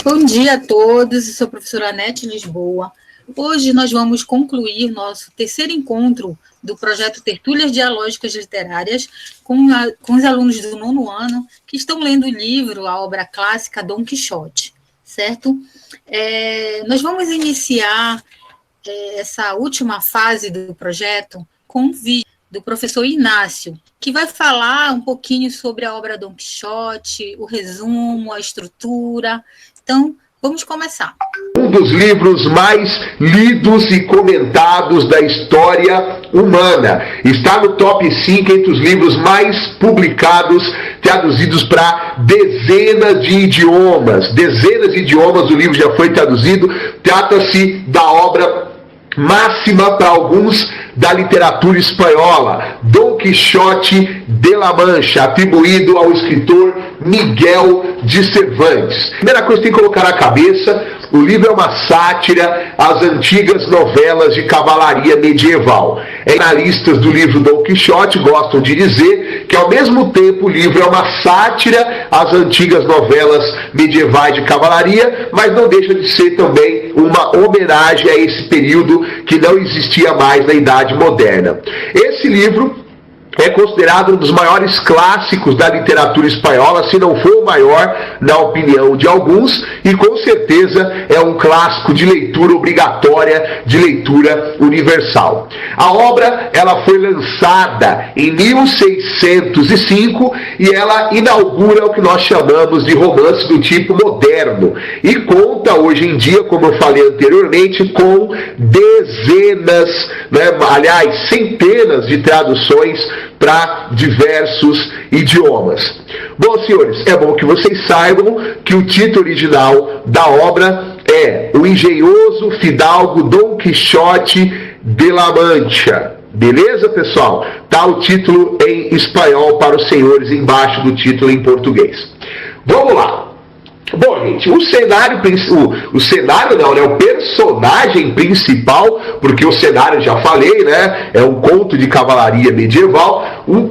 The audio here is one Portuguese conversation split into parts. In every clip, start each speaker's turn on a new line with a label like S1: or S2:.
S1: Bom dia a todos, eu sou a professora Anete Lisboa. Hoje nós vamos concluir nosso terceiro encontro do projeto Tertúlias Dialógicas Literárias com os alunos do 9º ano que estão lendo o livro, a obra clássica Dom Quixote, certo? Nós vamos iniciar essa última fase do projeto com um vídeo do professor Inácio, que vai falar um pouquinho sobre a obra Dom Quixote, o resumo, a estrutura. Então, vamos começar.
S2: Um dos livros mais lidos e comentados da história humana. Está no top 5 entre os livros mais publicados, traduzidos para dezenas de idiomas. Dezenas de idiomas o livro já foi traduzido. Trata-se da obra máxima para alguns da literatura espanhola, Dom Quixote de la Mancha, atribuído ao escritor Miguel de Cervantes. Primeira coisa que tem que colocar na cabeça: o livro é uma sátira às antigas novelas de cavalaria medieval. Analistas do livro Dom Quixote gostam de dizer que, ao mesmo tempo, o livro é uma sátira às antigas novelas medievais de cavalaria, mas não deixa de ser também uma homenagem a esse período que não existia mais na Idade Moderna. Esse livro é considerado um dos maiores clássicos da literatura espanhola, se não for o maior, na opinião de alguns, e com certeza é um clássico de leitura obrigatória, de leitura universal. A obra ela foi lançada em 1605 e ela inaugura o que nós chamamos de romance do tipo moderno, e conta hoje em dia, como eu falei anteriormente, com dezenas, aliás, centenas de traduções para diversos idiomas. Bom, senhores, é bom que vocês saibam que o título original da obra é O Engenhoso Fidalgo Dom Quixote de la Mancha. Beleza, pessoal? Tá o título em espanhol para os senhores embaixo do título em português. Vamos lá. Bom, gente, o personagem principal, porque o cenário, já falei, né, é um conto de cavalaria medieval. O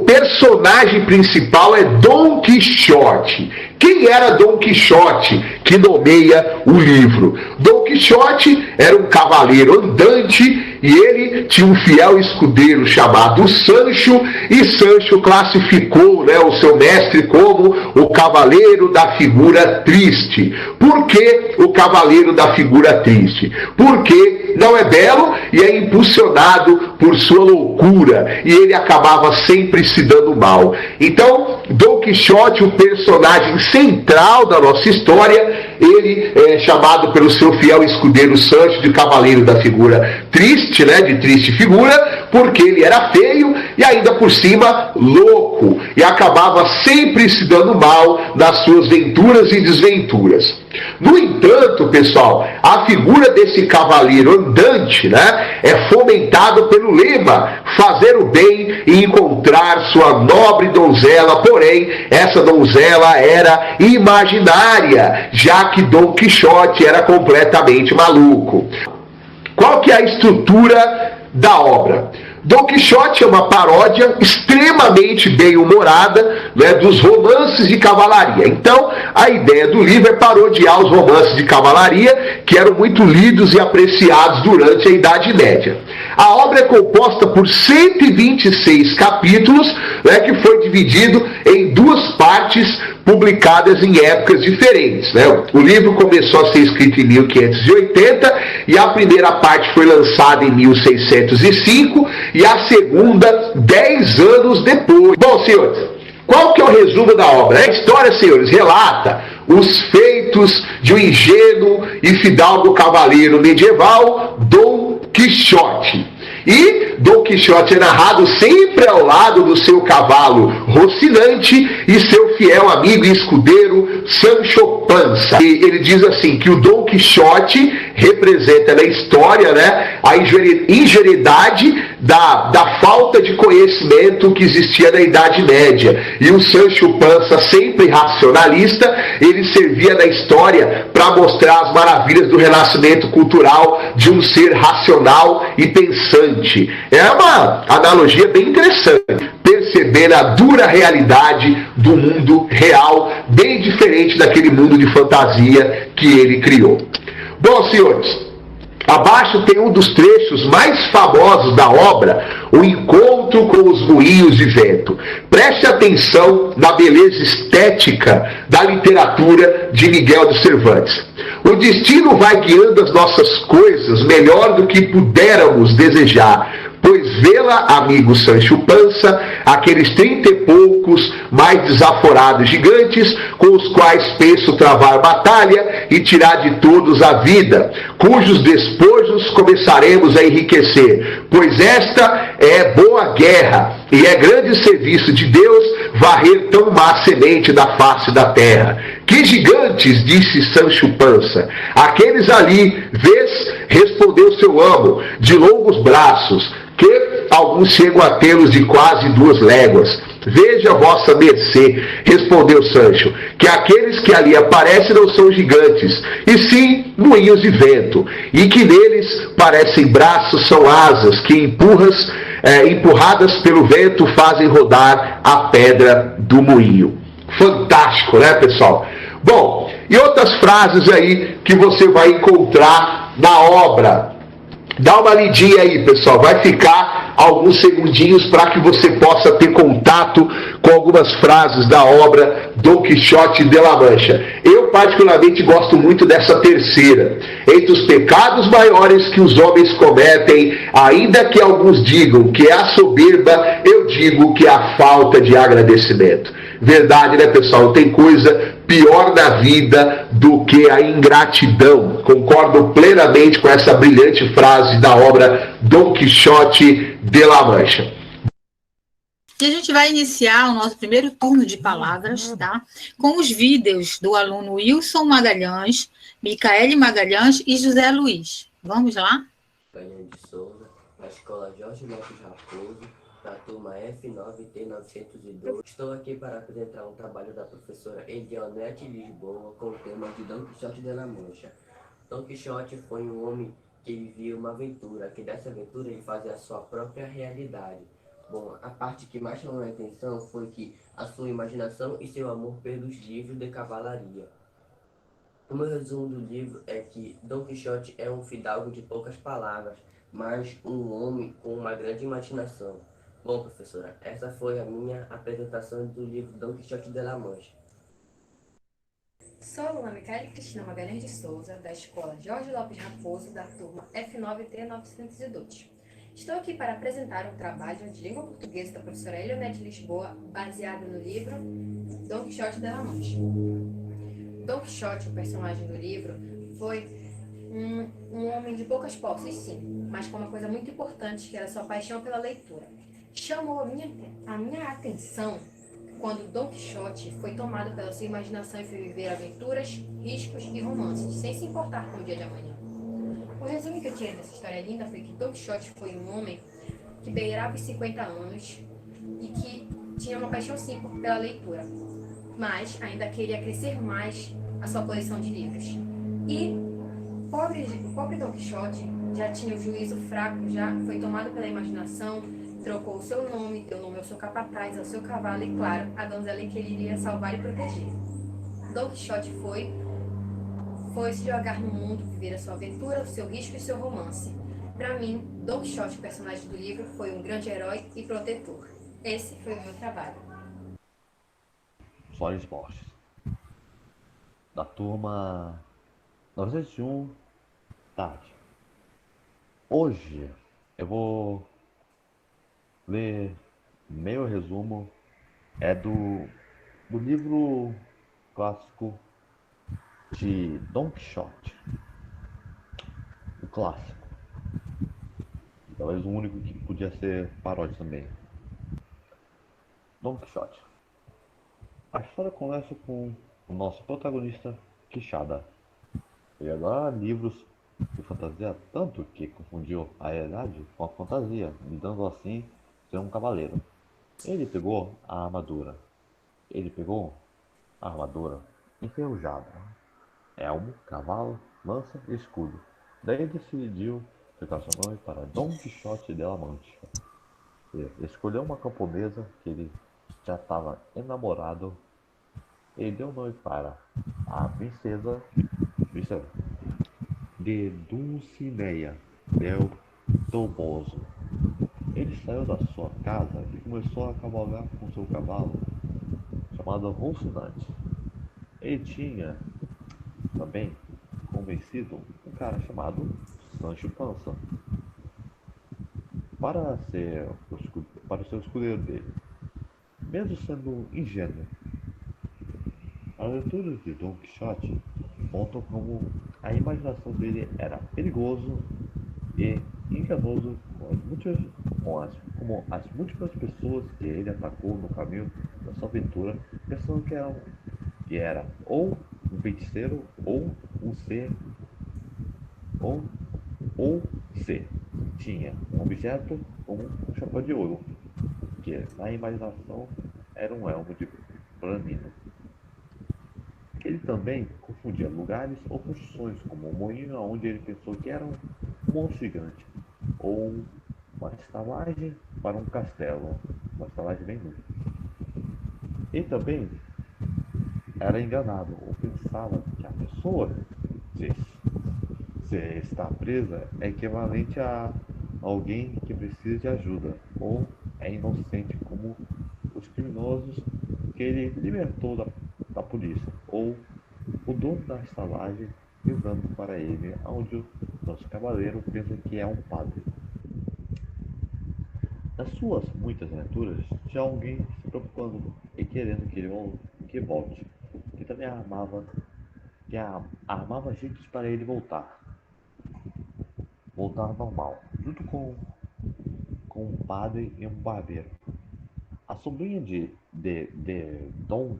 S2: personagem principal é Dom Quixote. Quem era Dom Quixote, que nomeia o livro? Dom Quixote era um cavaleiro andante e ele tinha um fiel escudeiro chamado Sancho, e Sancho classificou, o seu mestre como o cavaleiro da figura triste. Por que o cavaleiro da figura triste? Porque não é belo e é impulsionado por sua loucura, e ele acabava sempre se dando mal. Então, Dom Quixote, o personagem central da nossa história, ele é chamado pelo seu fiel escudeiro Sancho de cavaleiro da figura triste, de triste figura, porque ele era feio e ainda por cima louco, e acabava sempre se dando mal nas suas venturas e desventuras. No entanto, pessoal, a figura desse cavaleiro andante, é fomentada pelo lema fazer o bem e encontrar sua nobre donzela. Porém, essa donzela era imaginária, já que Dom Quixote era completamente maluco. Qual que é a estrutura da obra? Dom Quixote é uma paródia extremamente bem-humorada, dos romances de cavalaria. Então, a ideia do livro é parodiar os romances de cavalaria que eram muito lidos e apreciados durante a Idade Média. A obra é composta por 126 capítulos, que foi dividido em duas partes publicadas em épocas diferentes. O livro começou a ser escrito em 1580 e a primeira parte foi lançada em 1605 e a segunda 10 anos depois. Bom, senhores, qual que é o resumo da obra? A história, senhores, relata os feitos de um ingênuo e fidalgo cavaleiro medieval, Dom Quixote. E Dom Quixote é narrado sempre ao lado do seu cavalo Rocinante e seu fiel amigo e escudeiro Sancho Panza. E ele diz assim, que o Dom Quixote representa na história, a ingenuidade da falta de conhecimento que existia na Idade Média. E o Sancho Panza, sempre racionalista, ele servia na história para mostrar as maravilhas do renascimento cultural de um ser racional e pensante. gigante. É uma analogia bem interessante. Perceber a dura realidade do mundo real, bem diferente daquele mundo de fantasia que ele criou. Bom, senhores, abaixo tem um dos trechos mais famosos da obra, o encontro com os moinhos de vento. Preste atenção na beleza estética da literatura de Miguel de Cervantes. O destino vai guiando as nossas coisas melhor do que pudéramos desejar, pois vê-la, amigo Sancho Pança, aqueles 30 e poucos mais desaforados gigantes, com os quais penso travar batalha e tirar de todos a vida, cujos despojos começaremos a enriquecer, pois esta é boa guerra, e é grande serviço de Deus varrer tão má semente da face da terra. Que gigantes, disse Sancho Pança. Aqueles ali, vês, respondeu seu amo, de longos braços, que alguns chegam a tê-los de quase 2 léguas. Veja vossa mercê, respondeu Sancho, que aqueles que ali aparecem não são gigantes, e sim moinhos de vento, e que neles parecem braços, são asas, que empurradas pelo vento fazem rodar a pedra do moinho. Fantástico, né, pessoal? Bom, e outras frases aí que você vai encontrar na obra. Dá uma lidinha aí, pessoal. Vai ficar alguns segundinhos para que você possa ter contato com algumas frases da obra Dom Quixote de La Mancha. Eu particularmente gosto muito dessa terceira. Entre os pecados maiores que os homens cometem, ainda que alguns digam que é a soberba, eu digo que é a falta de agradecimento. Verdade, né, pessoal? Tem coisa pior na vida do que a ingratidão. Concordo plenamente com essa brilhante frase da obra Dom Quixote de La Mancha.
S1: E a gente vai iniciar o nosso primeiro turno de palavras, tá? Com os vídeos do aluno Wilson Magalhães, Micaele Magalhães e José Luiz. Vamos lá?
S3: Daniel de Souza, da Escola Jorge Lopes Raposo, da turma F9T902. Estou aqui para apresentar um trabalho da professora Edionete Lisboa com o tema de Dom Quixote de La Mancha. Dom Quixote foi um homem que vivia uma aventura, que dessa aventura ele fazia a sua própria realidade. Bom, a parte que mais chamou a atenção foi que a sua imaginação e seu amor pelos livros de cavalaria. O meu resumo do livro é que Dom Quixote é um fidalgo de poucas palavras, mas um homem com uma grande imaginação. Bom, professora, essa foi a minha apresentação do livro Dom Quixote de La Mancha.
S4: Sou a aluna Micaele Cristina Magalhães de Souza, da Escola Jorge Lopes Raposo, da turma F9T902. Estou aqui para apresentar um trabalho de língua portuguesa da professora Edionete Lisboa, baseado no livro Dom Quixote de La Mancha. Dom Quixote, o personagem do livro, foi um homem de poucas posses, sim, mas com uma coisa muito importante, que era sua paixão pela leitura. Chamou a minha atenção quando Dom Quixote foi tomado pela sua imaginação e foi viver aventuras, riscos e romances, sem se importar com o dia de amanhã. O resumo que eu tirei dessa história linda foi que Dom Quixote foi um homem que beirava os 50 anos e que tinha uma paixão, sim, pela leitura, mas ainda queria crescer mais a sua coleção de livros. E o pobre Dom Quixote já tinha o juízo fraco, já foi tomado pela imaginação, trocou o seu nome, deu nome ao seu capataz, ao seu cavalo e, claro, a donzela que ele iria salvar e proteger. Dom Quixote foi se jogar no mundo, viver a sua aventura, o seu risco e o seu romance. Para mim, Dom Quixote, personagem do livro, foi um grande herói e protetor. Esse foi o meu trabalho.
S5: Soares Borges, da turma 901, tarde. Hoje eu vou ler meu resumo do livro clássico de Dom Quixote, o clássico, talvez o único que podia ser paródia também. Dom Quixote. A história começa com o nosso protagonista Quixada. Ele adora livros de fantasia tanto que confundiu a realidade com a fantasia, me dando assim ser um cavaleiro. Ele pegou a armadura enferrujada, elmo, cavalo, lança e escudo. Daí decidiu se apaixonou para Dom Quixote de La Mancha. Ele escolheu uma camponesa que ele já estava enamorado e deu nome para a princesa de Dulcinea del Toboso. Ele saiu da sua casa e começou a cavalgar com seu cavalo, chamado Rocinante. Ele tinha também convencido um cara chamado Sancho Panza para para ser o escudeiro dele, mesmo sendo ingênuo. As aventuras de Don Quixote contam como a imaginação dele era perigoso e enganoso como as múltiplas pessoas que ele atacou no caminho da sua aventura, pensando que era ou um feiticeiro um ser ou, ou se tinha um objeto como um chapéu de ouro, que na imaginação era um elmo de planino. Ele também confundia lugares ou construções, como um moinho onde ele pensou que era um monstro gigante, ou uma estalagem para um castelo, uma estalagem bem grande. Ele também era enganado ou pensava que a pessoa se, se está presa é equivalente a alguém que precisa de ajuda ou é inocente como os criminosos que ele libertou da polícia ou o dono da estalagem rezando para ele, onde o nosso cavaleiro pensa que é um padre. Nas suas muitas aventuras, tinha alguém se preocupando e querendo que volte, que também armava jeitos para ele voltar normal, junto com um padre e um barbeiro. A sobrinha de Dom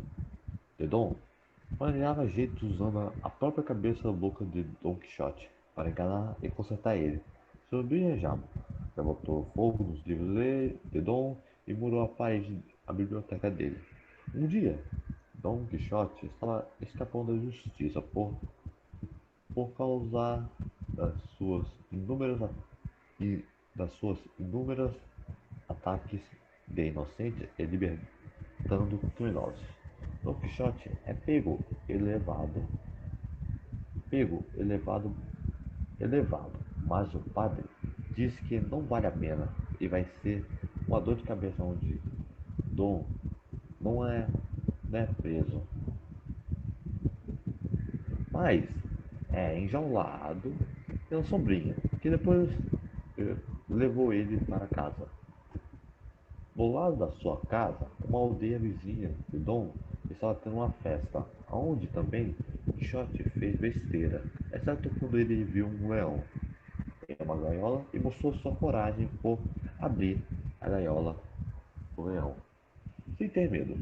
S5: manejava jeitos usando a própria cabeça louca de Don Quixote para enganar e consertar ele. Sobrinha já botou fogo nos livros de Dom e murou a biblioteca dele. Um dia, Don Quixote estava escapando da justiça por causa das suas inúmeras e das suas inúmeras ataques de inocentes e libertando criminosos. Don Quixote é elevado, mas o padre diz que não vale a pena e vai ser uma dor de cabeça onde Dom não é preso, mas é enjaulado pela sombrinha, que depois eh, levou ele para casa. Do lado da sua casa, uma aldeia vizinha de Dom estava tendo uma festa, onde também Quixote fez besteira, exceto quando ele viu um leão em uma gaiola e mostrou sua coragem por abrir a gaiola do leão, sem ter medo.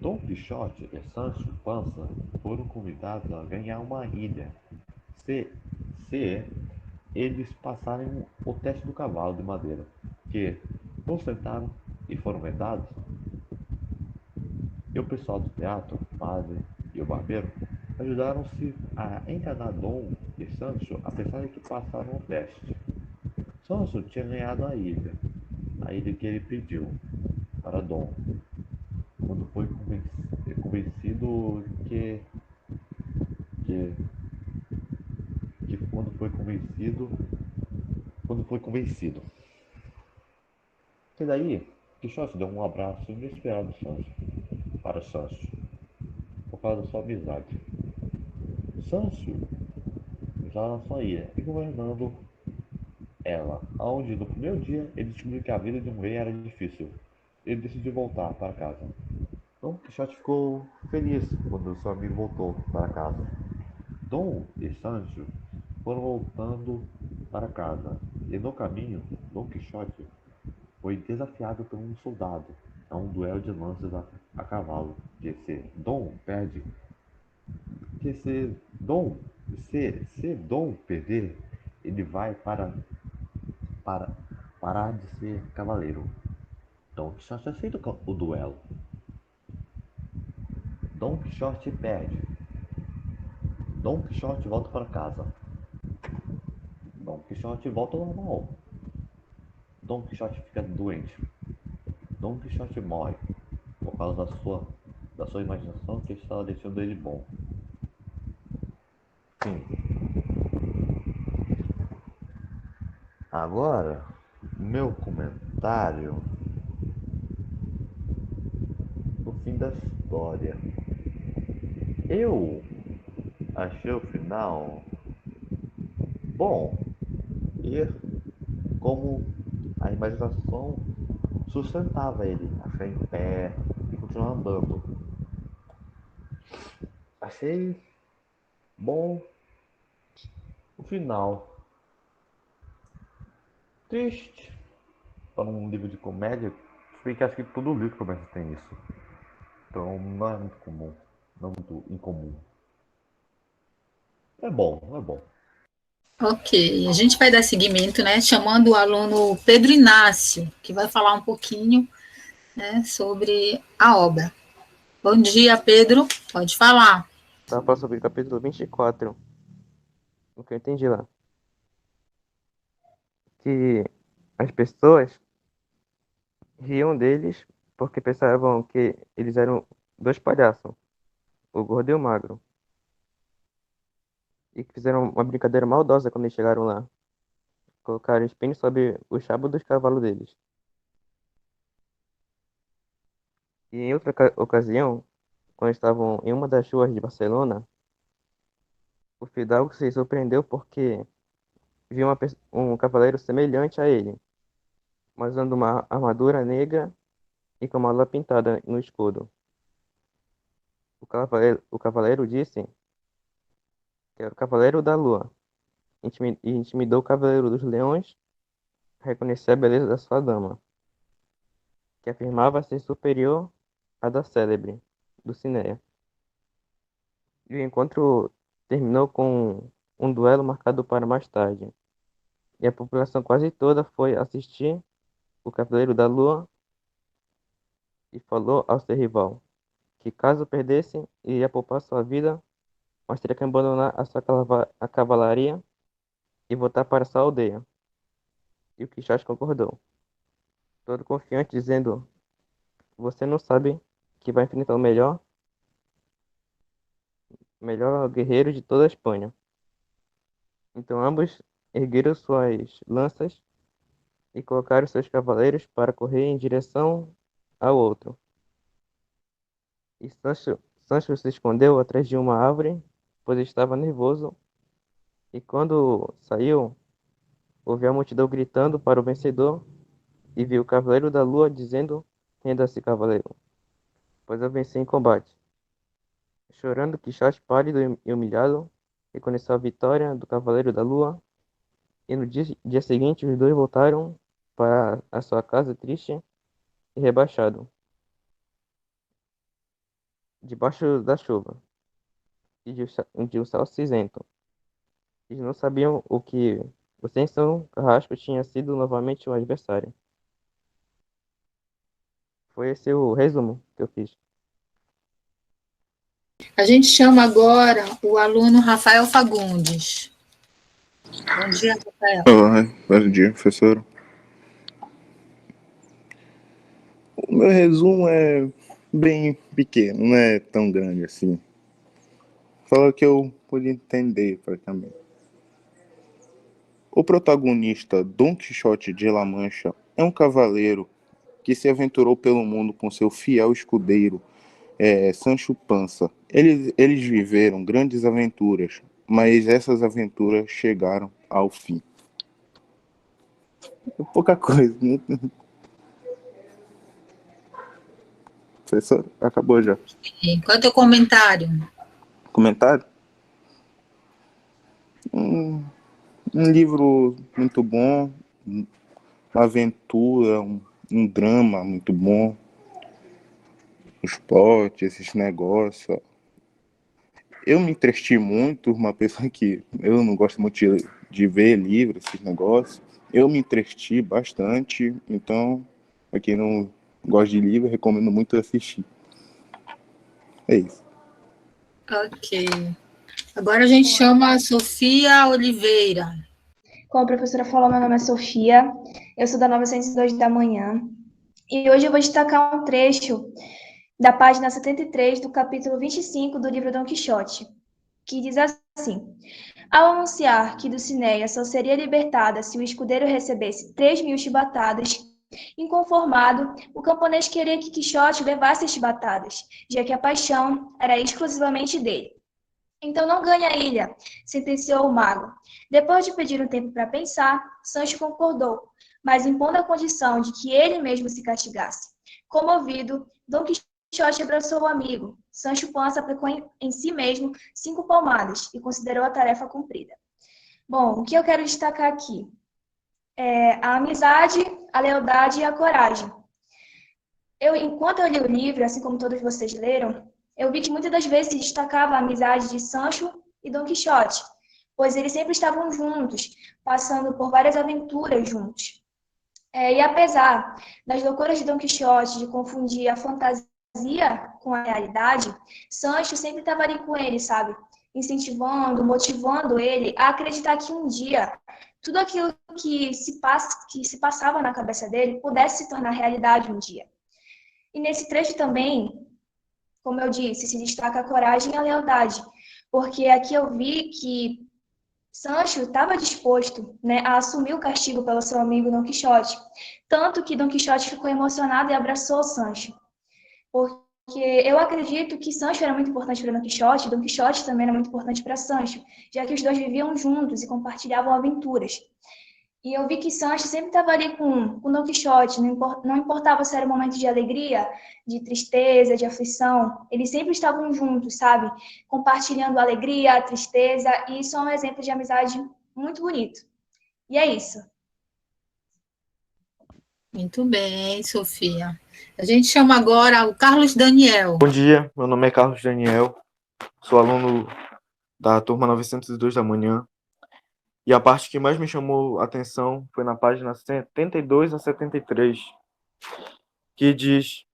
S5: Dom Quixote e Sancho Panza foram convidados a ganhar uma ilha se, se eles passarem o teste do cavalo de madeira, que consertaram e foram vendados. E o pessoal do teatro, o padre e o barbeiro, ajudaram-se a enganar Dom e Sancho a pensar que passaram o teste. Sancho tinha ganhado a ilha que ele pediu para Dom, quando foi convencido que, que quando foi convencido. E daí, Quixote deu um abraço inesperado para Sancho, por causa da sua amizade. Sancho estava na sua ilha e governando ela, onde no primeiro dia ele descobriu que a vida de um rei era difícil. Ele decidiu voltar para casa. Dom Quixote ficou feliz quando seu amigo voltou para casa. Dom e Sancho foram voltando para casa, e no caminho, Dom Quixote foi desafiado por um soldado a um duelo de lanças a cavalo. Que se Dom perder, ele vai para parar de ser cavaleiro. Dom Quixote aceita o duelo. Dom Quixote perde. Dom Quixote volta para casa. Dom Quixote volta ao normal. Dom Quixote fica doente. Dom Quixote morre por causa da sua imaginação que estava deixando ele bom. Sim. Agora, meu comentário no fim da história. Eu achei o final bom e como a imaginação sustentava ele a ficar em pé e continuar andando. Achei bom o final. Triste para um livro de comédia, porque acho que todo livro de comédia tem isso. Então não é muito comum, não é muito incomum. É bom, é bom.
S1: Ok, a gente vai dar seguimento, né, chamando o aluno Pedro Inácio, que vai falar um pouquinho, né, sobre a obra. Bom dia, Pedro, pode falar.
S6: Tá, falar sobre o capítulo 24. O que eu entendi lá. Que as pessoas riam deles porque pensavam que eles eram dois palhaços, o gordo e o magro. E que fizeram uma brincadeira maldosa quando eles chegaram lá. Colocaram espinho sobre o chabo dos cavalos deles. E em outra ocasião, quando estavam em uma das ruas de Barcelona, o fidalgo se surpreendeu porque viu um cavaleiro semelhante a ele, mas usando uma armadura negra e com uma lua pintada no escudo. O cavaleiro disse que era o cavaleiro da lua e intimidou o cavaleiro dos leões a reconhecer a beleza da sua dama, que afirmava ser superior à da célebre Dulcinea. E o encontro terminou com um duelo marcado para mais tarde, e a população quase toda foi assistir o cavaleiro da lua e falou ao seu rival que caso perdesse, iria poupar sua vida, mas teria que abandonar a cavalaria e voltar para sua aldeia. E o Quixote concordou, todo confiante, dizendo: Você não sabe que vai enfrentar o melhor guerreiro de toda a Espanha. Então ambos ergueram suas lanças e colocaram seus cavaleiros para correr em direção ao outro. E Sancho se escondeu atrás de uma árvore, pois estava nervoso, e quando saiu, ouviu a multidão gritando para o vencedor e viu o Cavaleiro da Lua dizendo: Renda-se, cavaleiro, pois eu venci em combate. Chorando, Quixote, pálido e humilhado, reconheceu a vitória do Cavaleiro da Lua, e no dia seguinte os dois voltaram para a sua casa triste e rebaixado, debaixo da chuva e de um céu cinzento. Eles não sabiam o Sansão Carrasco tinha sido novamente o adversário. Foi esse o resumo que eu fiz.
S1: A gente chama agora o aluno Rafael Fagundes. Bom dia, Rafael.
S7: Olá, bom dia, professor. O meu resumo é bem pequeno, não é tão grande assim. Só que eu pude entender praticamente. O protagonista Dom Quixote de La Mancha é um cavaleiro que se aventurou pelo mundo com seu fiel escudeiro, Sancho Panza. Eles viveram grandes aventuras, mas essas aventuras chegaram ao fim. Pouca coisa, né? Professor, acabou já.
S1: Qual é o teu comentário?
S7: Comentário? Um livro muito bom, uma aventura, um drama muito bom, os plots, esses negócios. Eu me entreti muito, uma pessoa que eu não gosto muito de ver livro, esses negócios. Eu me entreti bastante, então, pra quem não gosta de livro, eu recomendo muito assistir. É isso.
S1: Ok. Agora a gente chama a Sofia Oliveira.
S8: Como a professora falou, meu nome é Sofia, eu sou da 902 da manhã, e hoje eu vou destacar um trecho da página 73 do capítulo 25 do livro Dom Quixote, que diz assim: ao anunciar que Dulcinea só seria libertada se o escudeiro recebesse 3.000 chibatadas, inconformado, o camponês queria que Quixote levasse as chibatadas, já que a paixão era exclusivamente dele. Então não ganha a ilha, sentenciou o mago. Depois de pedir um tempo para pensar, Sancho concordou, mas impondo a condição de que ele mesmo se castigasse. Comovido, Dom Quixote abraçou o amigo. Sancho Panza aplicou em si mesmo 5 palmadas e considerou a tarefa cumprida. Bom, o que eu quero destacar aqui é a amizade, a lealdade e a coragem. Enquanto eu li o livro, assim como todos vocês leram, eu vi que muitas das vezes se destacava a amizade de Sancho e Dom Quixote, pois eles sempre estavam juntos, passando por várias aventuras juntos. E apesar das loucuras de Dom Quixote de confundir a fantasia com a realidade, Sancho sempre estava ali com ele, sabe? Incentivando, motivando ele a acreditar que um dia tudo aquilo que se passava na cabeça dele pudesse se tornar realidade um dia. E nesse trecho também, como eu disse, se destaca a coragem e a lealdade, porque aqui eu vi que Sancho estava disposto, né, a assumir o castigo pelo seu amigo Dom Quixote, tanto que Dom Quixote ficou emocionado e abraçou Sancho, porque eu acredito que Sancho era muito importante para Dom Quixote, e Dom Quixote também era muito importante para Sancho, já que os dois viviam juntos e compartilhavam aventuras. E eu vi que Sancho sempre estava ali com Dom Quixote, não importava se era um momento de alegria, de tristeza, de aflição, eles sempre estavam juntos, sabe? Compartilhando a alegria, a tristeza, e isso é um exemplo de amizade muito bonito. E é isso.
S1: Muito bem, Sofia. A gente chama agora o Carlos Daniel.
S6: Bom dia, meu nome é Carlos Daniel, sou aluno da turma 902 da manhã. E a parte que mais me chamou a atenção foi na página 72 a 73, que diz: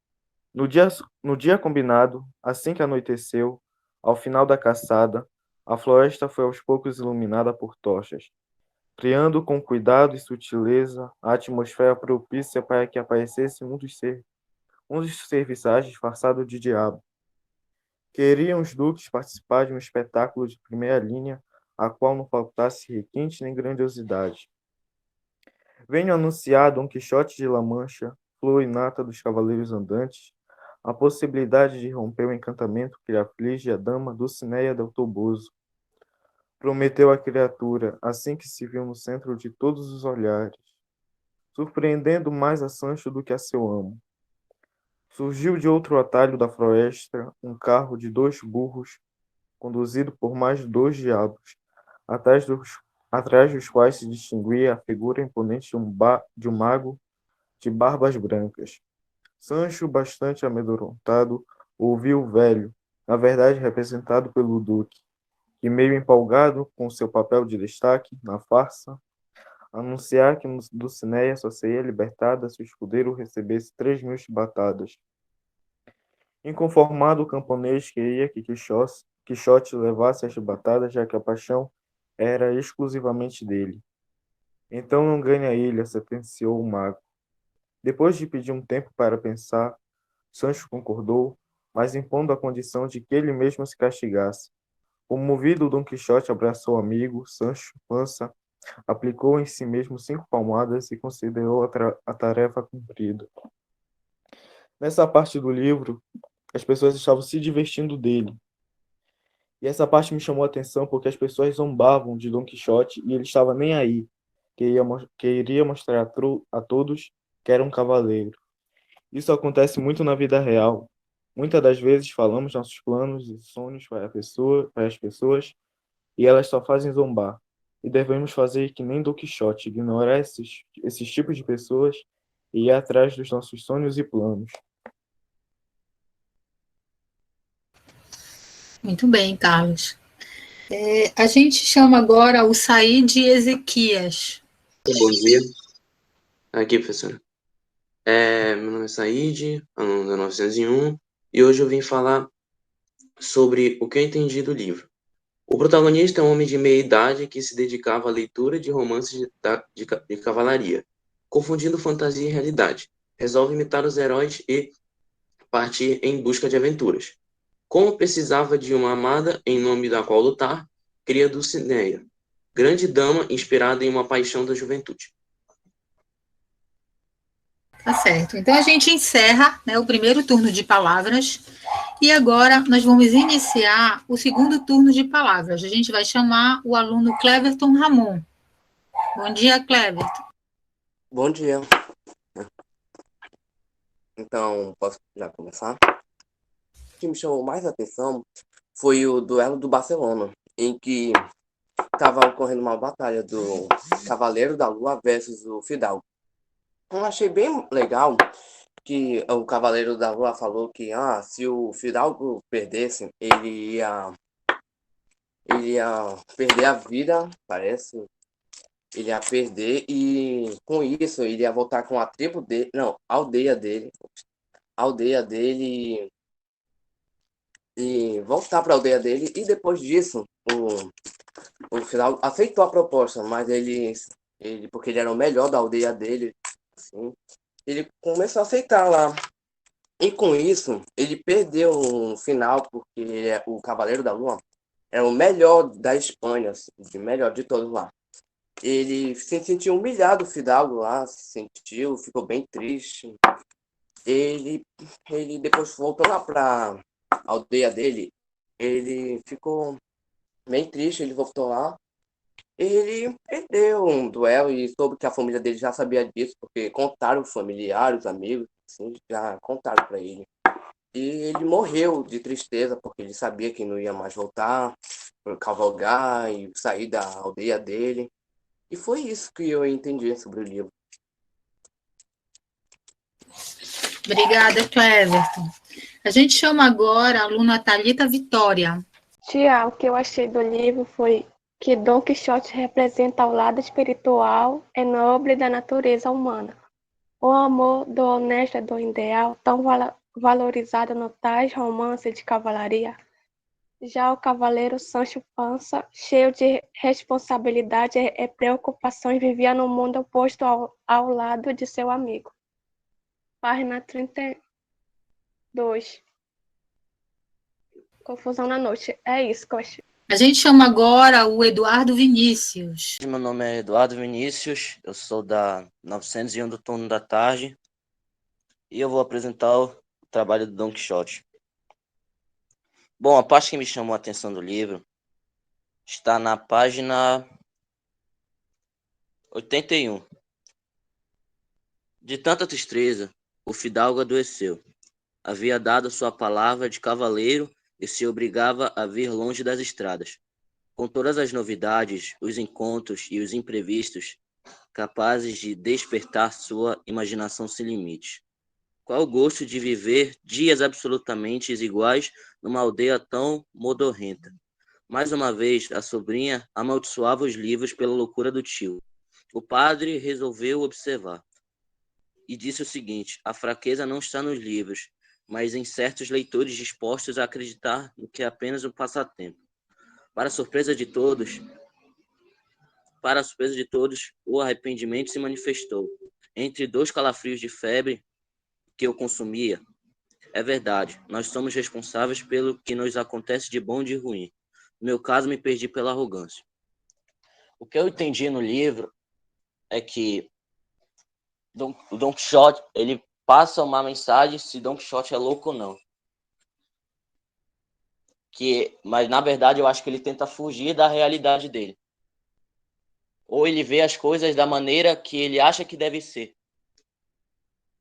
S6: no dia combinado, assim que anoiteceu, ao final da caçada, a floresta foi aos poucos iluminada por tochas, criando com cuidado e sutileza a atmosfera propícia para que aparecesse um dos serviçais disfarçado de diabo. Queriam os duques participar de um espetáculo de primeira linha, a qual não faltasse requinte nem grandiosidade. Venho anunciar Dom Quixote de La Mancha, flor inata dos cavaleiros andantes, a possibilidade de romper o encantamento que aflige a dama Dulcinea del Toboso. Prometeu a criatura, assim que se viu no centro de todos os olhares, surpreendendo mais a Sancho do que a seu amo. Surgiu de outro atalho da floresta um carro de 2 burros, conduzido por mais 2 diabos, atrás dos quais se distinguia a figura imponente de um mago de barbas brancas. Sancho, bastante amedrontado, ouviu o velho, na verdade representado pelo duque, que, meio empolgado com seu papel de destaque na farsa, anunciar que Dulcinea só seria libertada se o escudeiro recebesse 3.000 chibatadas. Inconformado, o camponês queria que Quixote levasse as chibatadas, já que a paixão era exclusivamente dele. Então não ganha a ilha, sentenciou o mago. Depois de pedir um tempo para pensar, Sancho concordou, mas impondo a condição de que ele mesmo se castigasse. Comovido, Dom Quixote abraçou o amigo, Sancho Panza, aplicou em si mesmo 5 palmadas e considerou a tarefa cumprida. Nessa parte do livro, as pessoas estavam se divertindo dele. E essa parte me chamou a atenção porque as pessoas zombavam de Dom Quixote e ele estava nem aí, queria mostrar a todos que era um cavaleiro. Isso acontece muito na vida real. Muitas das vezes falamos nossos planos e sonhos para as pessoas e elas só fazem zombar. E devemos fazer que nem Dom Quixote, ignorar esses tipos de pessoas e ir atrás dos nossos sonhos e planos.
S1: Muito bem, Carlos. A gente chama agora o Said Ezequias.
S9: Bom dia. Aqui, professora. Meu nome é Said, aluno da 901, e hoje eu vim falar sobre o que eu entendi do livro. O protagonista é um homem de meia idade que se dedicava à leitura de romances de cavalaria, confundindo fantasia e realidade. Resolve imitar os heróis e partir em busca de aventuras. Como precisava de uma amada em nome da qual lutar, cria Dulcinea, grande dama inspirada em uma paixão da juventude.
S1: Tá certo. Então a gente encerra, né, o primeiro turno de palavras e agora nós vamos iniciar o segundo turno de palavras. A gente vai chamar o aluno Cleverton Ramon. Bom dia, Cleverton.
S3: Bom dia. Então, posso já começar? O que me chamou mais a atenção foi o duelo do Barcelona, em que estava ocorrendo uma batalha do Cavaleiro da Lua versus o Fidalgo. Eu achei bem legal que o Cavaleiro da Lua falou que se o Fidalgo perdesse, ele ia perder a vida, parece. Ele ia perder e com isso ele ia voltar com a tribo dele, não, a aldeia dele e voltar para a aldeia dele. E depois disso, o Fidalgo aceitou a proposta, mas ele porque ele era o melhor da aldeia dele, assim, ele começou a aceitar lá. E com isso, ele perdeu no final, porque o Cavaleiro da Lua era o melhor da Espanha, assim, o melhor de todos lá. Ele se sentiu humilhado, o Fidalgo lá, ficou bem triste. Ele depois voltou lá para a aldeia dele, ele ficou bem triste, ele voltou lá. Ele perdeu um duelo e soube que a família dele já sabia disso, porque contaram os familiares, os amigos, assim, já contaram para ele. E ele morreu de tristeza, porque ele sabia que não ia mais voltar para cavalgar e sair da aldeia dele. E foi isso que eu entendi sobre o livro.
S1: Obrigada, Cleverton. A gente chama agora a aluna Thalita Vitória.
S10: Tia, o que eu achei do livro foi que Dom Quixote representa o lado espiritual e nobre da natureza humana. O amor do honesto e do ideal, tão valorizado no tais romances de cavalaria. Já o cavaleiro Sancho Panza, cheio de responsabilidade e preocupações, vivia no mundo oposto ao lado de seu amigo. Página 32. Confusão na noite. É isso que eu achei.
S1: A gente chama agora o Eduardo Vinícius.
S11: Meu nome é Eduardo Vinícius, eu sou da 901 do turno da tarde e eu vou apresentar o trabalho do Dom Quixote. Bom, a parte que me chamou a atenção do livro está na página 81. De tanta tristeza, o fidalgo adoeceu. Havia dado sua palavra de cavaleiro e se obrigava a vir longe das estradas. Com todas as novidades, os encontros e os imprevistos, capazes de despertar sua imaginação sem limites. Qual o gosto de viver dias absolutamente iguais numa aldeia tão modorrenta? Mais uma vez, a sobrinha amaldiçoava os livros pela loucura do tio. O padre resolveu observar e disse o seguinte: a fraqueza não está nos livros, mas em certos leitores dispostos a acreditar no que é apenas um passatempo. Para a surpresa de todos, o arrependimento se manifestou. Entre 2 calafrios de febre que eu consumia, é verdade, nós somos responsáveis pelo que nos acontece de bom e de ruim. No meu caso, me perdi pela arrogância. O que eu entendi no livro é que o Dom Quixote, ele passa uma mensagem se Dom Quixote é louco ou não. Mas, na verdade, eu acho que ele tenta fugir da realidade dele. Ou ele vê as coisas da maneira que ele acha que deve ser.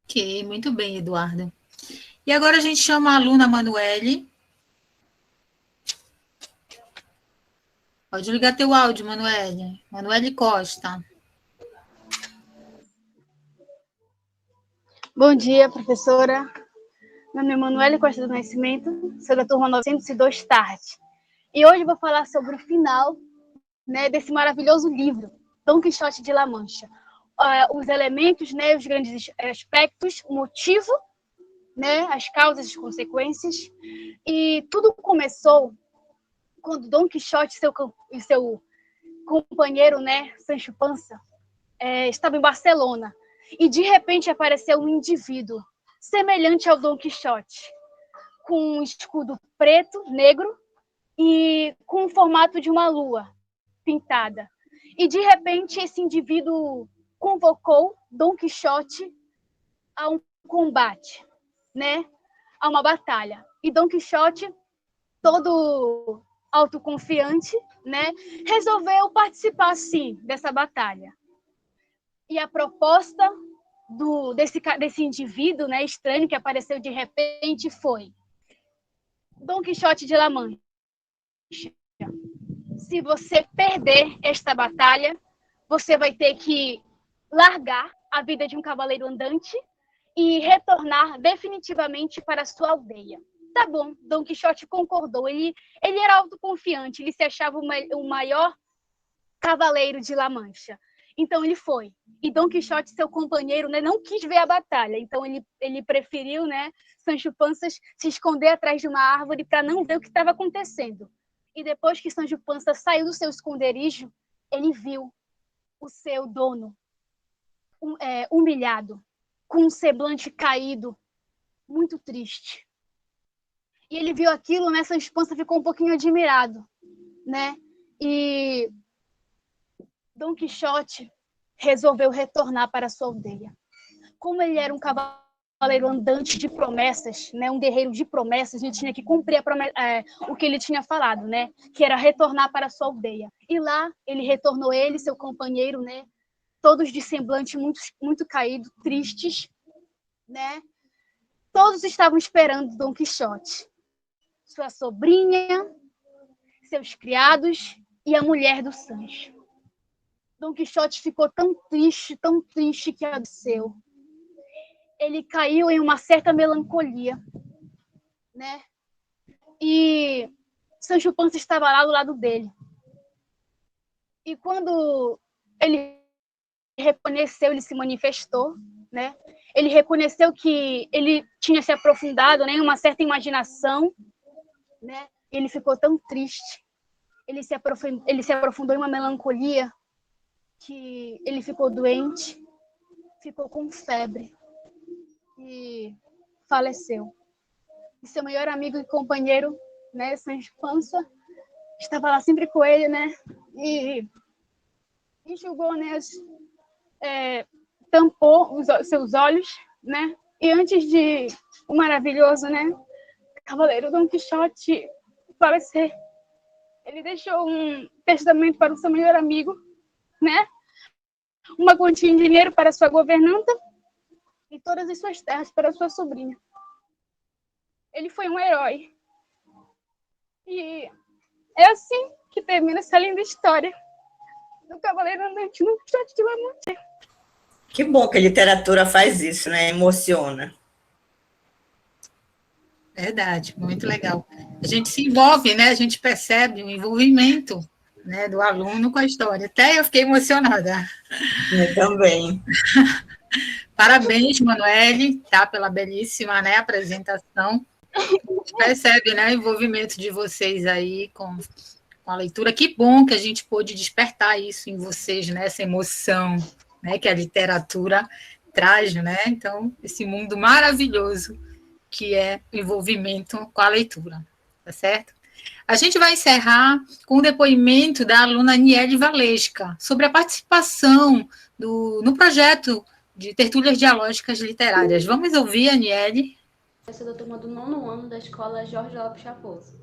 S1: Ok, muito bem, Eduardo. E agora a gente chama a aluna Manuele. Pode ligar teu áudio, Manuele. Manuele Costa.
S12: Bom dia, professora. Meu nome é Manuele Costa do Nascimento, sou da turma 902 Tarde. E hoje vou falar sobre o final, né, desse maravilhoso livro, Dom Quixote de La Mancha. Os elementos, né, os grandes aspectos, o motivo, né, as causas e as consequências. E tudo começou quando Dom Quixote e seu companheiro, né, Sancho Panza, estavam em Barcelona. E de repente apareceu um indivíduo semelhante ao Dom Quixote, com um escudo preto, negro, e com o formato de uma lua pintada. E de repente esse indivíduo convocou Dom Quixote a um combate, né? A uma batalha. E Dom Quixote, todo autoconfiante, né, resolveu participar sim dessa batalha. E a proposta desse indivíduo, né, estranho que apareceu de repente foi: Dom Quixote de La Mancha, se você perder esta batalha, você vai ter que largar a vida de um cavaleiro andante e retornar definitivamente para a sua aldeia. Tá bom, Dom Quixote concordou. Ele era autoconfiante, ele se achava o maior cavaleiro de La Mancha. Então ele foi. E Dom Quixote, seu companheiro, né, não quis ver a batalha. Então ele preferiu, né, Sancho Panza se esconder atrás de uma árvore para não ver o que estava acontecendo. E depois que Sancho Panza saiu do seu esconderijo, ele viu o seu dono humilhado, com um semblante caído, muito triste. E ele viu aquilo, né, Sancho Panza ficou um pouquinho admirado, né? E Dom Quixote resolveu retornar para sua aldeia. Como ele era um cavaleiro andante de promessas, né, um guerreiro de promessas, ele tinha que cumprir o que ele tinha falado, né, que era retornar para sua aldeia. E lá ele retornou, ele, seu companheiro, né, todos de semblante muito, muito caído, tristes, né? Todos estavam esperando Dom Quixote. Sua sobrinha, seus criados e a mulher do Sancho. Dom Quixote ficou tão triste que adoeceu. Ele caiu em uma certa melancolia, né? E Sancho Panza estava lá do lado dele. E quando ele reconheceu, ele se manifestou, né? Ele reconheceu que ele tinha se aprofundado, né, em uma certa imaginação, né? Ele ficou tão triste. Ele se aprofundou em uma melancolia que ele ficou doente, ficou com febre e faleceu. E seu melhor amigo e companheiro, né, Sancho Panza, estava lá sempre com ele, né, e enxugou, né, tampou seus olhos, né, e antes de o maravilhoso, né, cavaleiro Dom Quixote falecer, ele deixou um testamento para o seu melhor amigo, né, uma quantia de dinheiro para sua governanta e todas as suas terras para sua sobrinha. Ele foi um herói. E é assim que termina essa linda história do cavaleiro andante Dom Quixote de La Mancha.
S13: Que bom que a literatura faz isso, né? Emociona.
S1: Verdade, muito legal. A gente se envolve, né? A gente percebe o envolvimento, né, do aluno com a história. Até eu fiquei emocionada.
S13: Eu também.
S1: Parabéns, Manoele, tá, pela belíssima, né, apresentação. A gente percebe, né, o envolvimento de vocês aí com a leitura. Que bom que a gente pôde despertar isso em vocês, né, essa emoção, né, que a literatura traz, né? Então, esse mundo maravilhoso que é o envolvimento com a leitura, tá certo? A gente vai encerrar com o depoimento da aluna Aniele Valesca sobre a participação no projeto de tertúlias dialógicas literárias. Vamos ouvir, Aniele?
S14: Eu sou da turma do 9º ano da escola Jorge Lopes Raposo.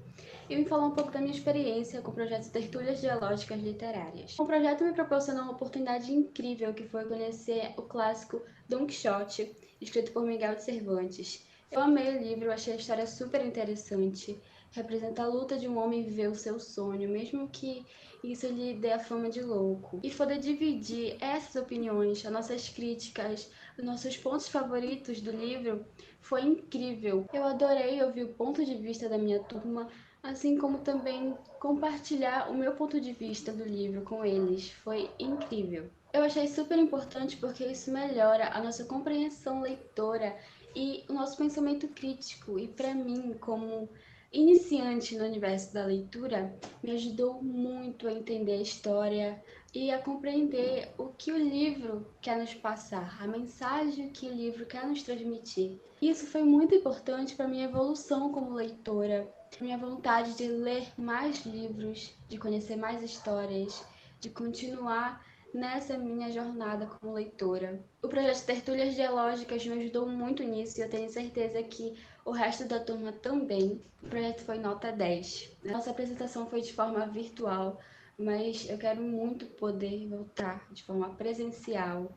S14: E vim falar um pouco da minha experiência com o projeto de tertúlias dialógicas literárias. O projeto me proporcionou uma oportunidade incrível que foi conhecer o clássico Dom Quixote, escrito por Miguel de Cervantes. Eu amei o livro, achei a história super interessante. Representa a luta de um homem viver o seu sonho, mesmo que isso lhe dê a fama de louco. E poder dividir essas opiniões, as nossas críticas, os nossos pontos favoritos do livro foi incrível. Eu adorei ouvir o ponto de vista da minha turma, assim como também compartilhar o meu ponto de vista do livro com eles. Foi incrível. Eu achei super importante porque isso melhora a nossa compreensão leitora e o nosso pensamento crítico. E para mim, como iniciante no universo da leitura, me ajudou muito a entender a história e a compreender o que o livro quer nos passar, a mensagem que o livro quer nos transmitir. Isso foi muito importante para minha evolução como leitora, minha vontade de ler mais livros, de conhecer mais histórias, de continuar nessa minha jornada como leitora. O projeto Tertúlias Dialógicas me ajudou muito nisso e eu tenho certeza que o resto da turma também. O projeto foi nota 10. Nossa apresentação foi de forma virtual, mas eu quero muito poder voltar de forma presencial,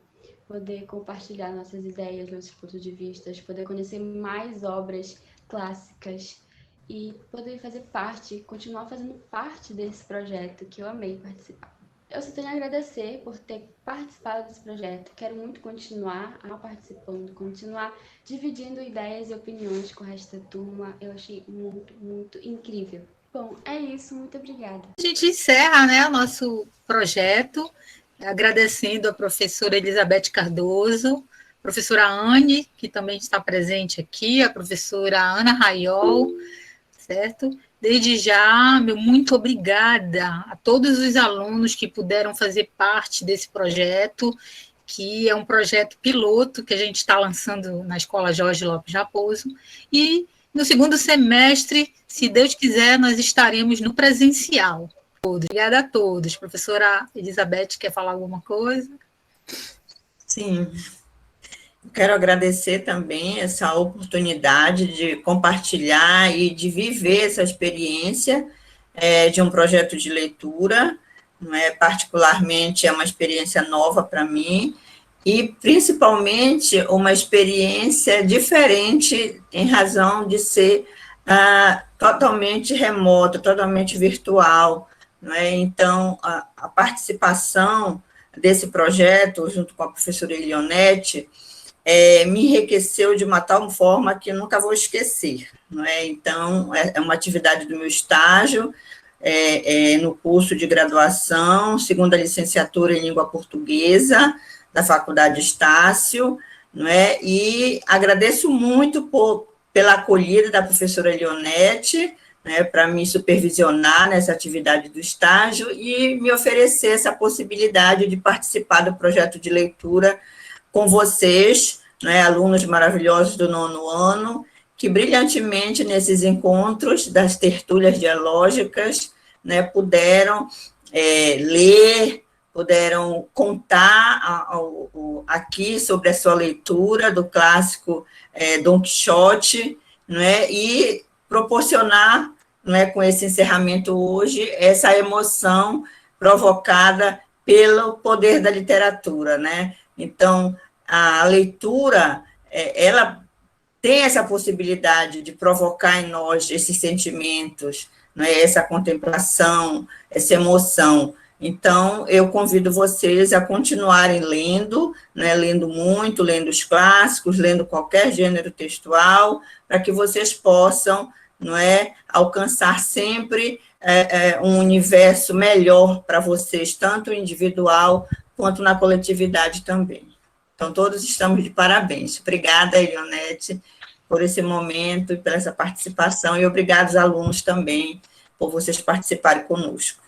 S14: poder compartilhar nossas ideias, nossos pontos de vista, poder conhecer mais obras clássicas e poder fazer parte, continuar fazendo parte desse projeto que eu amei participar. Eu só tenho a agradecer por ter participado desse projeto. Quero muito continuar participando, continuar dividindo ideias e opiniões com o resto da turma. Eu achei muito, muito incrível. Bom, é isso. Muito obrigada.
S1: A gente encerra, né, o nosso projeto, agradecendo a professora Elizabeth Cardoso, a professora Anne, que também está presente aqui, a professora Ana Raiol, certo? Desde já, meu muito obrigada a todos os alunos que puderam fazer parte desse projeto, que é um projeto piloto que a gente está lançando na Escola Jorge Lopes Raposo, e no segundo semestre, se Deus quiser, nós estaremos no presencial. Obrigada a todos. Professora Elizabeth, quer falar alguma coisa?
S13: Sim. Quero agradecer também essa oportunidade de compartilhar e de viver essa experiência de um projeto de leitura, não é? Particularmente é uma experiência nova para mim, e principalmente uma experiência diferente em razão de ser totalmente remoto, totalmente virtual, não é? Então, a participação desse projeto, junto com a professora Elionete, me enriqueceu de uma tal forma que nunca vou esquecer, não é? Então, é uma atividade do meu estágio, no curso de graduação, segunda licenciatura em língua portuguesa, da Faculdade Estácio, não é? E agradeço muito pela acolhida da professora Elionete, né, para me supervisionar nessa atividade do estágio e me oferecer essa possibilidade de participar do projeto de leitura com vocês, né, alunos maravilhosos do 9º ano, que brilhantemente nesses encontros das tertúlias dialógicas, né, puderam ler, puderam contar aqui sobre a sua leitura do clássico Dom Quixote, né, e proporcionar, né, com esse encerramento hoje, essa emoção provocada pelo poder da literatura, né? Então, a leitura, ela tem essa possibilidade de provocar em nós esses sentimentos, né, essa contemplação, essa emoção. Então, eu convido vocês a continuarem lendo, né, lendo muito, lendo os clássicos, lendo qualquer gênero textual, para que vocês possam, não é, alcançar sempre um universo melhor para vocês, tanto individual quanto na coletividade também. Então, todos estamos de parabéns. Obrigada, Elionete, por esse momento e pela essa participação, e obrigado aos alunos também por vocês participarem conosco.